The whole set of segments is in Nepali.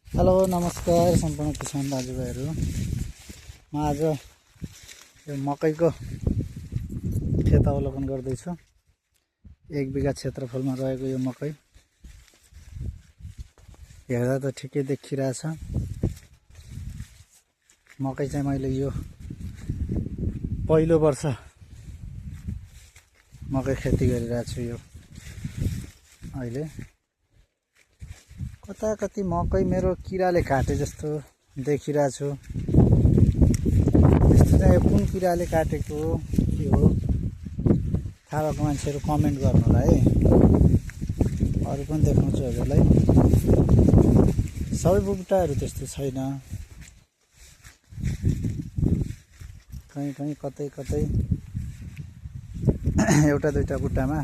हेलो नमस्कार सम्पूर्ण किसान दाजुभाइहरू। म आज यो मकैको खेत अवलोकन गर्दैछु। 1 बिघा क्षेत्रफलमा रहेको यो मकै हेर्दा त ठिकै देखिरहेछ। मकै चाहिँ मैले यो पहिलो वर्ष मकै खेती गरिरहेको छु। यो अहिले कति मकै मेरो किराले काटे जस्तो देखिरहेको छु। यस्तो चाहिँ कुन किराले काटेको के हो थाहा भएको मान्छेहरू कमेन्ट गर्नु होला है। अरू पनि देखाउँछु हजुरलाई। सबै बुट्टाहरू त्यस्तो छैन, कहीँ कतै एउटा दुईटा बुट्टामा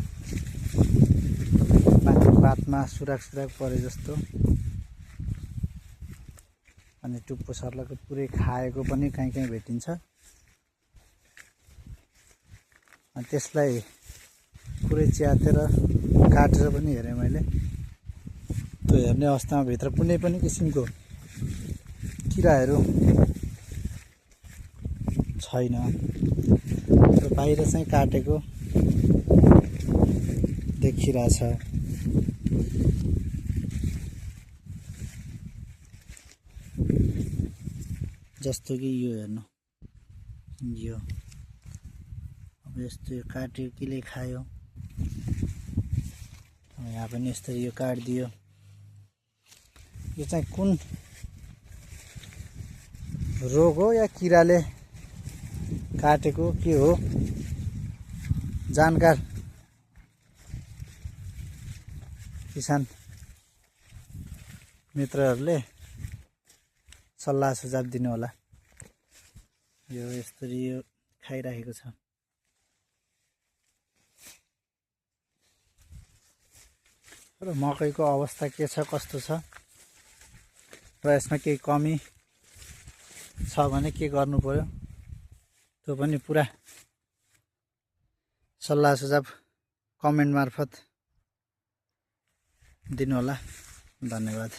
माथि पातमा सुराक परे जस्तो, अनि टुप्पो सर्लको पुरै खाएको पनि कहीँ भेटिन्छ। अनि त्यसलाई पुरै च्यातेर काटेर पनि हेरेँ मैले। त्यो हेर्ने अवस्थामा भित्र कुनै पनि किसिमको किराहरू छैन। त्यो बाहिर चाहिँ काटेको देखिरहेछ। जस्तो कि यो हेर्नु, यो अब यस्तो यो काट्यो केले खायो। यहाँ पनि यसरी यो काटिदियो। यो चाहिँ कुन रोग हो या किराले काटेको के हो, जानकार किसान मित्रहरूले सल्लाह सुझाव दिनु होला। यो यसरी यो खाइराखेको छ। र मकैको अवस्था के छ कस्तो छ र यसमा केही कमी छ भने के गर्नु पर्यो त्यो पनि पुरा सल्लाह सुझाव कमेन्ट मार्फत दिनु होला। धन्यवाद।